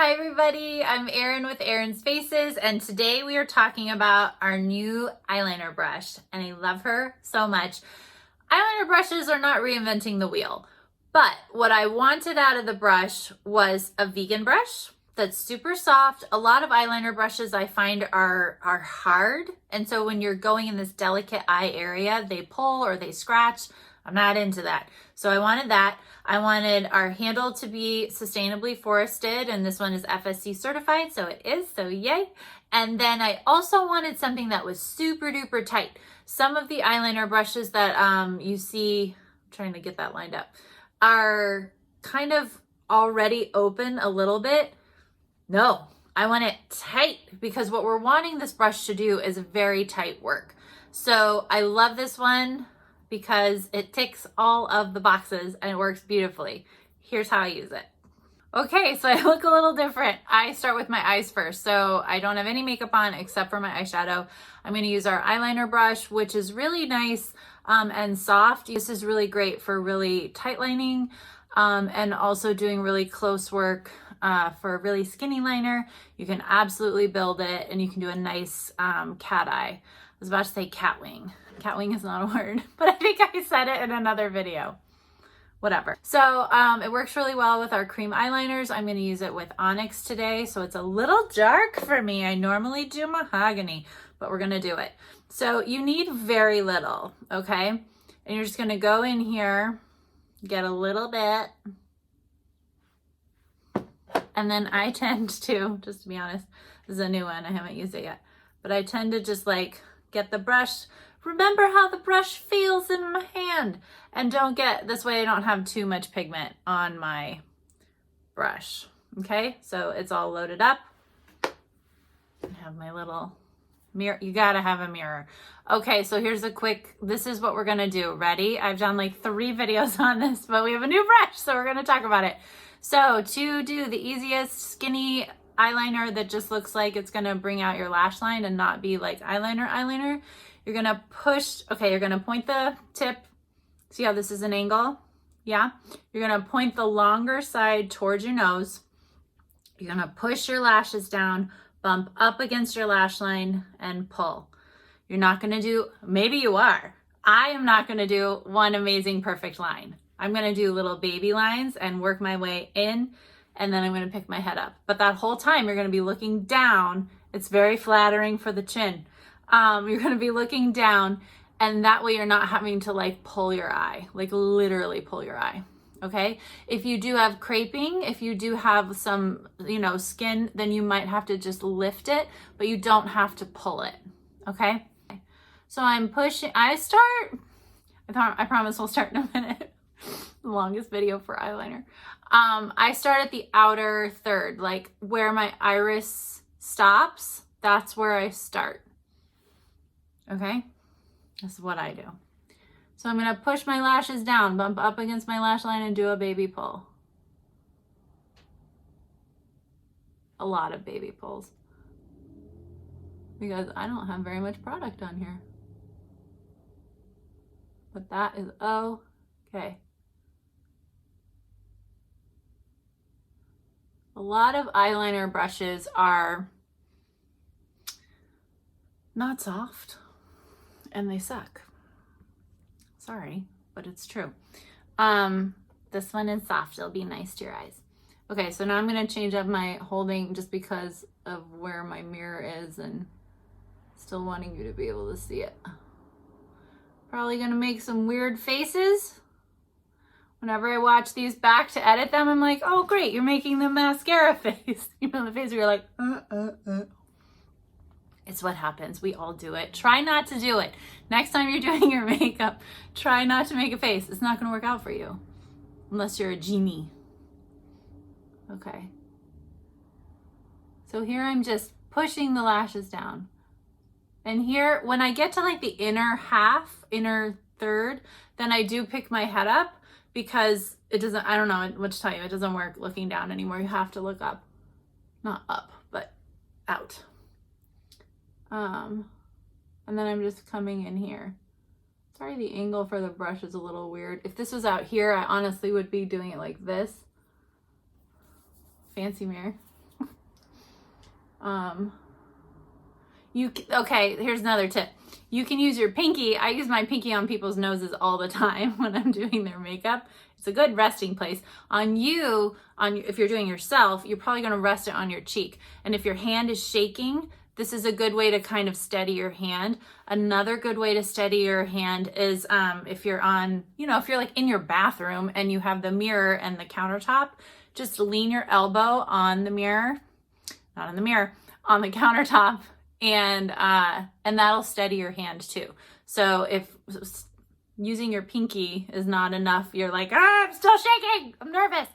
Hi everybody, I'm Erin with Erin's Faces, and today we are talking about our new eyeliner brush, and I love her so much. Eyeliner brushes are not reinventing the wheel, but what I wanted out of the brush was a vegan brush that's super soft. A lot of eyeliner brushes I find are hard, and so when you're going in this delicate eye area, they pull or they scratch. I'm not into that. So I wanted that. I wanted our handle to be sustainably forested, and this one is FSC certified, so it is, so yay. And then I also wanted something that was super duper tight. Some of the eyeliner brushes that you see, I'm trying to get that lined up, are kind of already open a little bit. No, I want it tight because what we're wanting this brush to do is very tight work. So I love this one because it ticks all of the boxes and it works beautifully. Here's how I use it. Okay, so I look a little different. I start with my eyes first. So I don't have any makeup on except for my eyeshadow. I'm gonna use our eyeliner brush, which is really nice and soft. This is really great for really tight lining and also doing really close work for a really skinny liner. You can absolutely build it and you can do a nice cat eye. I was about to say cat wing. Cat wing is not a word, but I think I said it in another video. Whatever. So it works really well with our cream eyeliners. I'm going to use it with Onyx today, so it's a little dark for me. I normally do mahogany, but we're going to do it. So you need very little, okay? And you're just going to go in here, get a little bit, and then I tend to, just to be honest, this is a new one. I haven't used it yet, but I tend to just like get the brush. Remember how the brush feels in my hand, and don't get, this way I don't have too much pigment on my brush. Okay, so it's all loaded up. I have my little mirror. You gotta have a mirror. Okay, so here's a quick, this is what we're gonna do. Ready? I've done like 3 videos on this, but we have a new brush, so we're gonna talk about it. So to do the easiest skinny eyeliner that just looks like it's gonna bring out your lash line and not be like eyeliner, you're gonna push, okay, you're gonna point the tip. See how this is an angle? Yeah? You're gonna point the longer side towards your nose. You're gonna push your lashes down, bump up against your lash line, and pull. You're not gonna do, maybe you are. I am not gonna do one amazing perfect line. I'm gonna do little baby lines and work my way in, and then I'm gonna pick my head up. But that whole time you're gonna be looking down. It's very flattering for the chin. You're gonna be looking down, and that way you're not having to like pull your eye, like literally pull your eye, okay? If you do have creping, if you do have some, skin, then you might have to just lift it, but you don't have to pull it, okay? So I'm pushing, I promise we'll start in a minute. The longest video for eyeliner. I start at the outer third, like where my iris stops, that's where I start. Okay, this is what I do. So I'm gonna push my lashes down, bump up against my lash line, and do a baby pull. A lot of baby pulls. Because I don't have very much product on here. But that is okay. A lot of eyeliner brushes are not soft. And they suck. Sorry, but it's true. This one is soft. It'll be nice to your eyes. Okay, so now I'm going to change up my holding just because of where my mirror is and still wanting you to be able to see it. Probably going to make some weird faces. Whenever I watch these back to edit them, I'm like, oh great, you're making the mascara face. You know, the face where you're like, It's what happens. We all do it. Try not to do it. Next time you're doing your makeup, try not to make a face. It's not going to work out for you unless you're a genie. Okay. So here I'm just pushing the lashes down. And here, when I get to like the inner third, then I do pick my head up because it doesn't, I don't know what to tell you. It doesn't work looking down anymore. You have to look up. Not up, but out. And then I'm just coming in here. Sorry, the angle for the brush is a little weird. If this was out here, I honestly would be doing it like this. Fancy mirror. Okay, here's another tip. You can use your pinky. I use my pinky on people's noses all the time when I'm doing their makeup. It's a good resting place. On you, if you're doing yourself, you're probably gonna rest it on your cheek. And if your hand is shaking, this is a good way to kind of steady your hand. Another good way to steady your hand is if you're on, if you're like in your bathroom and you have the mirror and the countertop, just lean your elbow on the mirror, not on the mirror, on the countertop, and that'll steady your hand too. So if using your pinky is not enough, you're like, I'm still shaking, I'm nervous,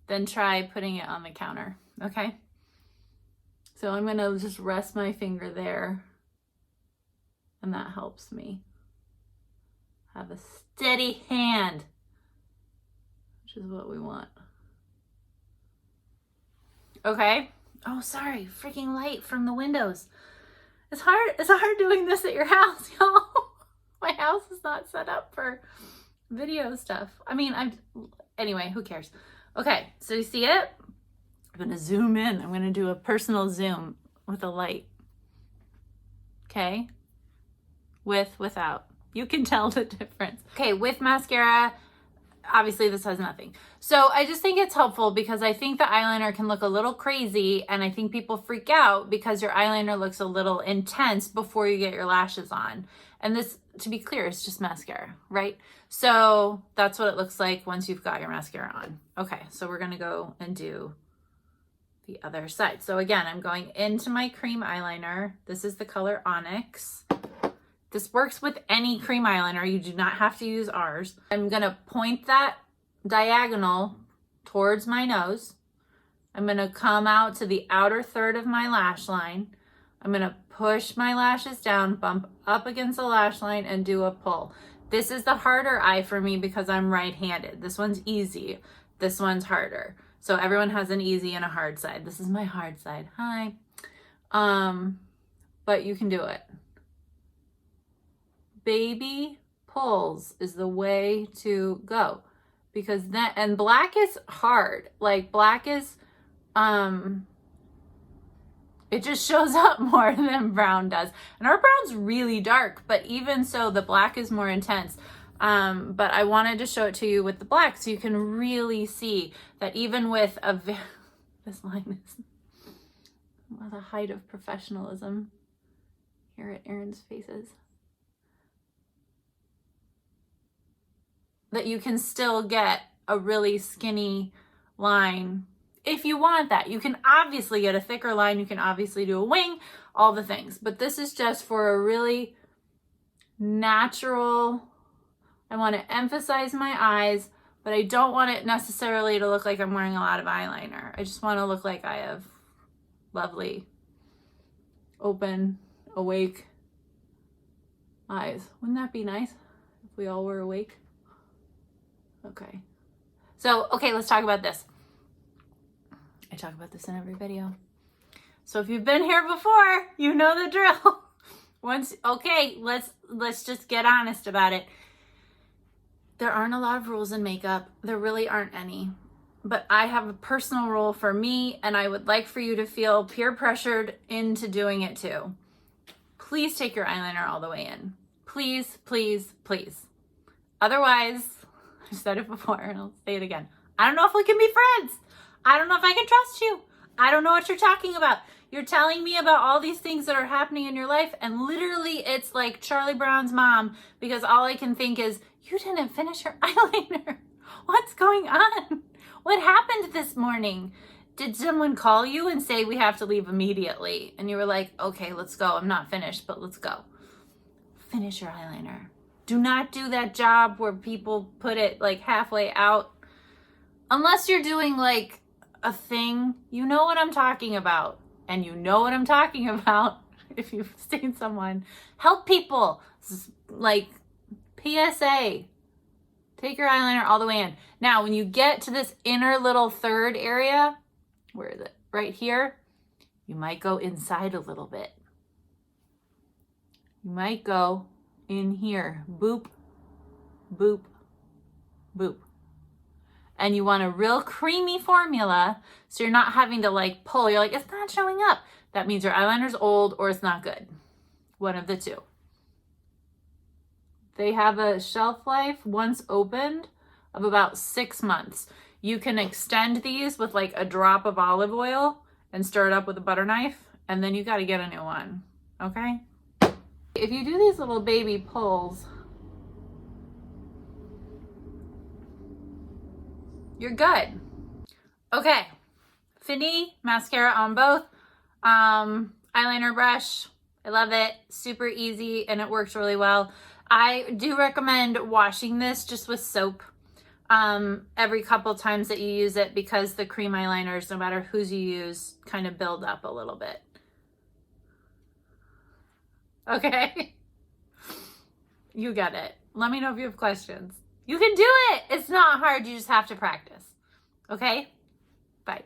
then try putting it on the counter, okay? So I'm gonna just rest my finger there, and that helps me have a steady hand, which is what we want. Okay. Oh, sorry, freaking light from the windows. It's hard doing this at your house, y'all. My house is not set up for video stuff. I mean, anyway, who cares? Okay, so you see it? I'm gonna zoom in. I'm gonna do a personal zoom with a light. Okay? Without. You can tell the difference. Okay, with mascara, obviously this has nothing. So I just think it's helpful because I think the eyeliner can look a little crazy, and I think people freak out because your eyeliner looks a little intense before you get your lashes on. And this, to be clear, is just mascara, right? So that's what it looks like once you've got your mascara on. Okay, so we're gonna go and do the other side. So again, I'm going into my cream eyeliner. This is the color Onyx. This works with any cream eyeliner. You do not have to use ours. I'm gonna point that diagonal towards my nose. I'm gonna come out to the outer third of my lash line. I'm gonna push my lashes down, bump up against the lash line, and do a pull. This is the harder eye for me because I'm right-handed. This one's easy. This one's harder. So everyone has an easy and a hard side. This is my hard side. Hi. But you can do it. Baby pulls is the way to go, because then, and black is hard. Like black is, it just shows up more than brown does. And our brown's really dark, but even so, the black is more intense. But I wanted to show it to you with the black so you can really see that even with this line is the height of professionalism here at Erin's Faces. That you can still get a really skinny line if you want that. You can obviously get a thicker line. You can obviously do a wing, all the things. But this is just for a really natural, I want to emphasize my eyes, but I don't want it necessarily to look like I'm wearing a lot of eyeliner. I just want to look like I have lovely, open, awake eyes. Wouldn't that be nice if we all were awake? Okay. So, okay, let's talk about this. I talk about this in every video. So if you've been here before, you know the drill. Let's just get honest about it. There aren't a lot of rules in makeup. There really aren't any. But I have a personal rule for me, and I would like for you to feel peer pressured into doing it too. Please take your eyeliner all the way in. Please, please, please. Otherwise, I've said it before and I'll say it again. I don't know if we can be friends. I don't know if I can trust you. I don't know what you're talking about. You're telling me about all these things that are happening in your life, and literally it's like Charlie Brown's mom, because all I can think is, you didn't finish your eyeliner. What's going on? What happened this morning? Did someone call you and say we have to leave immediately? And you were like, okay, let's go. I'm not finished, but let's go. Finish your eyeliner. Do not do that job where people put it like halfway out. Unless you're doing like a thing, you know what I'm talking about. And you know what I'm talking about if you've seen someone. Help people. Like PSA. Take your eyeliner all the way in. Now, when you get to this inner little third area, where is it? Right here, you might go inside a little bit. You might go in here, boop, boop, boop. and you want a real creamy formula, so you're not having to like pull. You're like, it's not showing up. That means your eyeliner's old or it's not good. One of the two. They have a shelf life once opened of about 6 months. You can extend these with like a drop of olive oil and stir it up with a butter knife, and then you got to get a new one, okay? If you do these little baby pulls, you're good. Okay, fini mascara on both. Eyeliner brush, I love it. Super easy and it works really well. I do recommend washing this just with soap every couple times that you use it, because the cream eyeliners, no matter whose you use, kind of build up a little bit. Okay? You get it. Let me know if you have questions. You can do it. It's not hard. You just have to practice. Okay? Bye.